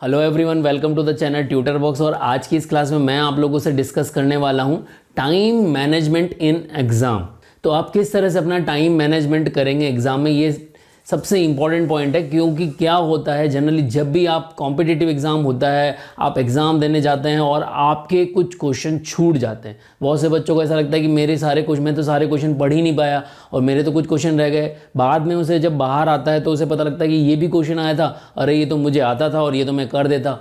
Hello everyone, welcome to the channel tutor box. और आज की इस क्लास में मैं आप लोगों से डिस्कस करने वाला हूं टाइम मैनेजमेंट इन एग्ज़ाम। तो आप किस तरह से अपना टाइम मैनेजमेंट करेंगे एग्ज़ाम में, ये सबसे इम्पॉर्टेंट पॉइंट है। क्योंकि क्या होता है, जनरली जब भी आप कॉम्पिटिटिव एग्ज़ाम होता है, आप एग्ज़ाम देने जाते हैं और आपके कुछ क्वेश्चन छूट जाते हैं। बहुत से बच्चों को ऐसा लगता है कि मेरे सारे क्वेश्चन, मैं तो सारे क्वेश्चन पढ़ ही नहीं पाया और मेरे तो कुछ क्वेश्चन रह गए। बाद में उसे जब बाहर आता है तो उसे पता लगता है कि ये भी क्वेश्चन आया था, अरे ये तो मुझे आता था और ये तो मैं कर देता।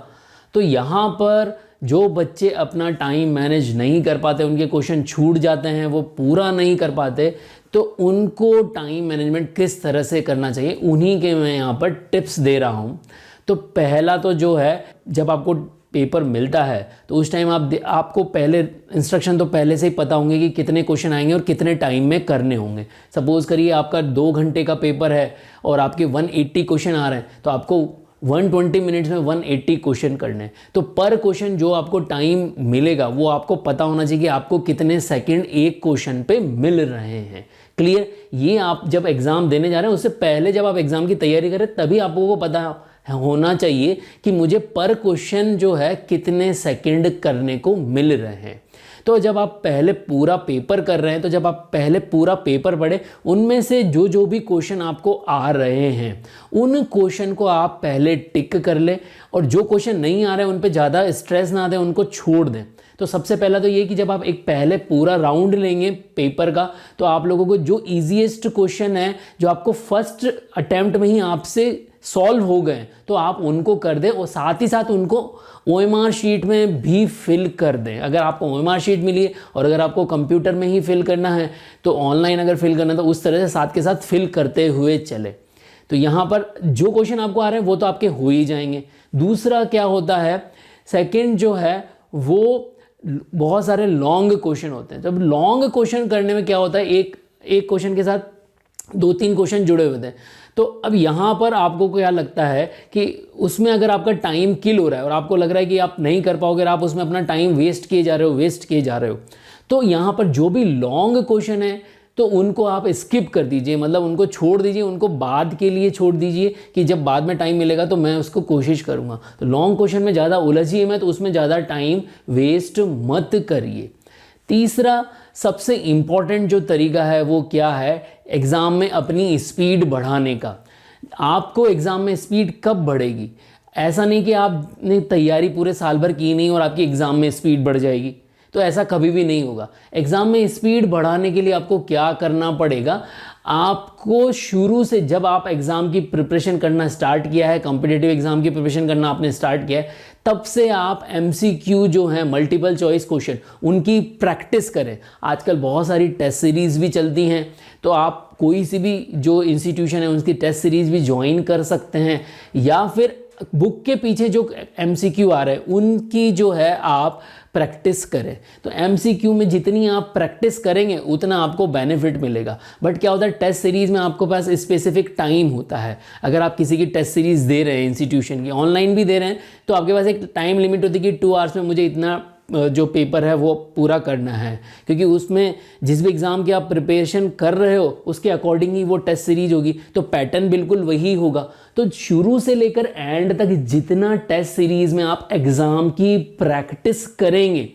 तो यहाँ पर जो बच्चे अपना टाइम मैनेज नहीं कर पाते, उनके क्वेश्चन छूट जाते हैं, वो पूरा नहीं कर पाते, तो उनको टाइम मैनेजमेंट किस तरह से करना चाहिए उन्हीं के मैं यहाँ पर टिप्स दे रहा हूँ। तो पहला तो जो है, जब आपको पेपर मिलता है तो उस टाइम आपको पहले इंस्ट्रक्शन तो पहले से ही पता होंगे कि कितने क्वेश्चन आएंगे और कितने टाइम में करने होंगे। सपोज़ करिए आपका 2 घंटे का पेपर है और आपके 180 क्वेश्चन आ रहे हैं, तो आपको 120 मिनट्स में 180 क्वेश्चन करने हैं। तो पर क्वेश्चन जो आपको टाइम मिलेगा वो आपको पता होना चाहिए कि आपको कितने सेकंड एक क्वेश्चन पे मिल रहे हैं। क्लियर? ये आप जब एग्ज़ाम देने जा रहे हैं उससे पहले, जब आप एग्ज़ाम की तैयारी करें, तभी आप लोगों को पता होना चाहिए कि मुझे पर क्वेश्चन जो है कितने सेकंड करने को मिल रहे हैं। तो जब आप पहले पूरा पेपर कर रहे हैं, तो जब आप पहले पूरा पेपर पढ़े, उनमें से जो जो भी क्वेश्चन आपको आ रहे हैं उन क्वेश्चन को आप पहले टिक कर लें, और जो क्वेश्चन नहीं आ रहे हैं उन पे ज़्यादा स्ट्रेस ना दें, उनको छोड़ दें। तो सबसे पहला तो ये कि जब आप एक पहले पूरा राउंड लेंगे पेपर का, तो आप लोगों को जो ईजीएस्ट क्वेश्चन है, जो आपको फर्स्ट अटेम्प्ट में ही आपसे सॉल्व हो गए, तो आप उनको कर दें और साथ ही साथ उनको OMR शीट में भी फिल कर दें। अगर आपको OMR शीट मिली है और अगर आपको कंप्यूटर में ही फिल करना है, तो ऑनलाइन अगर फिल करना है तो उस तरह से साथ के साथ फिल करते हुए चले। तो यहाँ पर जो क्वेश्चन आपको आ रहे हैं वो तो आपके हो ही जाएंगे। दूसरा क्या होता है, सेकेंड जो है वो बहुत सारे लॉन्ग क्वेश्चन होते हैं। जब लॉन्ग क्वेश्चन करने में क्या होता है, एक क्वेश्चन के साथ 2-3 क्वेश्चन जुड़े हुए हैं। तो अब यहाँ पर आपको क्या लगता है कि उसमें अगर आपका टाइम किल हो रहा है और आपको लग रहा है कि आप नहीं कर पाओगे, आप उसमें अपना टाइम वेस्ट किए जा रहे हो, तो यहाँ पर जो भी लॉन्ग क्वेश्चन है तो उनको आप स्किप कर दीजिए, मतलब उनको छोड़ दीजिए, उनको बाद के लिए छोड़ दीजिए कि जब बाद में टाइम मिलेगा तो मैं उसको कोशिश करूँगा। तो लॉन्ग क्वेश्चन में ज़्यादा उलझिए मत, उसमें ज़्यादा टाइम वेस्ट मत करिए। तीसरा सबसे इम्पॉर्टेंट जो तरीका है वो क्या है, एग्ज़ाम में अपनी स्पीड बढ़ाने का। आपको एग्ज़ाम में स्पीड कब बढ़ेगी? ऐसा नहीं कि आपने तैयारी पूरे साल भर की नहीं और आपकी एग्ज़ाम में स्पीड बढ़ जाएगी, तो ऐसा कभी भी नहीं होगा। एग्ज़ाम में स्पीड बढ़ाने के लिए आपको क्या करना पड़ेगा, आपको शुरू से, जब आप एग्ज़ाम की प्रिपरेशन करना स्टार्ट किया है, कॉम्पिटिटिव एग्ज़ाम की प्रिपरेशन करना आपने स्टार्ट किया है, तब से आप MCQ जो है, मल्टीपल चॉइस क्वेश्चन, उनकी प्रैक्टिस करें। आजकल बहुत सारी टेस्ट सीरीज़ भी चलती हैं, तो आप कोई सी भी जो इंस्टीट्यूशन है उसकी टेस्ट सीरीज़ भी ज्वाइन कर सकते हैं, या फिर बुक के पीछे जो MCQ आ रहे हैं उनकी जो है आप प्रैक्टिस करें। तो MCQ में जितनी आप प्रैक्टिस करेंगे उतना आपको बेनिफिट मिलेगा। बट क्या होता है, टेस्ट सीरीज़ में आपके पास स्पेसिफिक टाइम होता है। अगर आप किसी की टेस्ट सीरीज़ दे रहे हैं, इंस्टीट्यूशन की ऑनलाइन भी दे रहे हैं, तो आपके पास एक टाइम लिमिट होती है कि 2 आवर्स में मुझे इतना जो पेपर है वो पूरा करना है। क्योंकि उसमें जिस भी एग्ज़ाम की आप प्रिपरेशन कर रहे हो उसके अकॉर्डिंग ही वो टेस्ट सीरीज होगी, तो पैटर्न बिल्कुल वही होगा। तो शुरू से लेकर एंड तक जितना टेस्ट सीरीज़ में आप एग्ज़ाम की प्रैक्टिस करेंगे,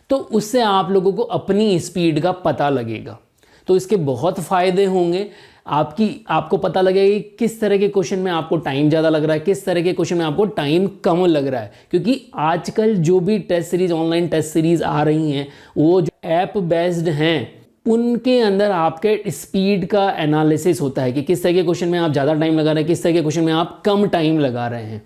तो उससे आप लोगों को अपनी स्पीड का पता लगेगा। तो इसके बहुत फ़ायदे होंगे। आपको पता लगेगा कि किस तरह के क्वेश्चन में आपको टाइम ज़्यादा लग रहा है, किस तरह के क्वेश्चन में आपको टाइम कम लग रहा है। क्योंकि आजकल जो भी test series, online test series आ रही हैं, वो जो ऐप बेस्ड हैं, उनके अंदर आपके स्पीड का एनालिसिस होता है कि किस तरह के क्वेश्चन में आप ज़्यादा टाइम लगा रहे हैं, किस तरह के क्वेश्चन में आप कम टाइम लगा रहे हैं।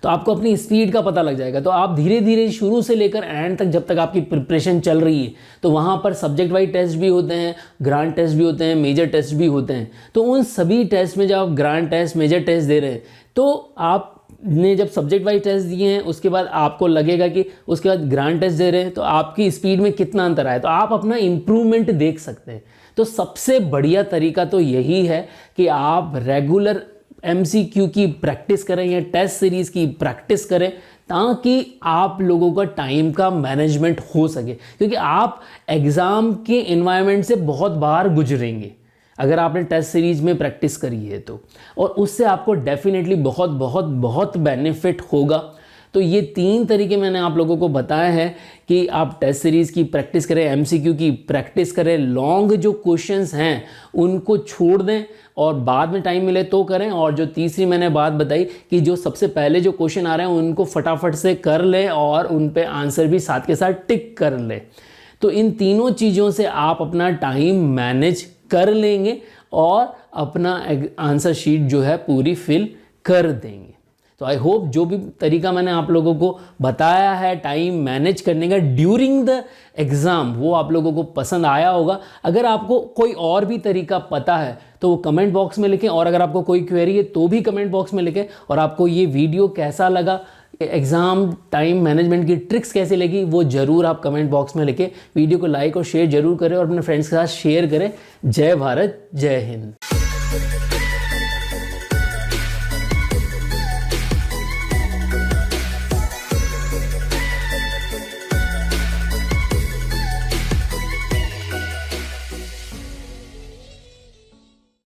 तो आपको अपनी स्पीड का पता लग जाएगा। तो आप धीरे धीरे शुरू से लेकर एंड तक, जब तक आपकी प्रिपरेशन चल रही है, तो वहाँ पर सब्जेक्ट वाइज टेस्ट भी होते हैं, ग्रांड टेस्ट भी होते हैं, मेजर टेस्ट भी होते हैं। तो उन सभी टेस्ट में जब आप ग्रांड टेस्ट, मेजर टेस्ट दे रहे हैं, तो आपने जब सब्जेक्ट वाइज टेस्ट दिए हैं, उसके बाद आपको लगेगा कि उसके बाद ग्रांड टेस्ट दे रहे हैं, तो आपकी स्पीड में कितना अंतर आया, तो आप अपना इम्प्रूवमेंट देख सकते हैं। तो सबसे बढ़िया तरीका तो यही है कि आप रेगुलर MCQ की प्रैक्टिस करें या टेस्ट सीरीज़ की प्रैक्टिस करें, ताकि आप लोगों का टाइम का मैनेजमेंट हो सके। क्योंकि आप एग्ज़ाम के एनवायरनमेंट से बहुत बार गुजरेंगे अगर आपने टेस्ट सीरीज़ में प्रैक्टिस करी है तो, और उससे आपको डेफिनेटली बहुत बहुत बहुत बेनिफिट होगा। तो ये 3 तरीके मैंने आप लोगों को बताया है कि आप टेस्ट सीरीज़ की प्रैक्टिस करें, एमसीक्यू की प्रैक्टिस करें, लॉन्ग जो क्वेश्चंस हैं उनको छोड़ दें और बाद में टाइम मिले तो करें। और जो तीसरी मैंने बात बताई कि जो सबसे पहले जो क्वेश्चन आ रहे हैं उनको फटाफट से कर लें और उन पे आंसर भी साथ के साथ टिक कर लें। तो इन तीनों चीज़ों से आप अपना टाइम मैनेज कर लेंगे और अपना आंसर शीट जो है पूरी फिल कर देंगे। तो आई होप जो भी तरीका मैंने आप लोगों को बताया है टाइम मैनेज करने का ड्यूरिंग द एग्ज़ाम वो आप लोगों को पसंद आया होगा। अगर आपको कोई और भी तरीका पता है तो वो कमेंट बॉक्स में लिखें, और अगर आपको कोई क्वेरी है तो भी कमेंट बॉक्स में लिखें। और आपको ये वीडियो कैसा लगा, एग्ज़ाम टाइम मैनेजमेंट की ट्रिक्स कैसी लगी, वो ज़रूर आप कमेंट बॉक्स में लिखें। वीडियो को लाइक और शेयर ज़रूर करें और अपने फ्रेंड्स के साथ शेयर करें। जय भारत, जय हिंद।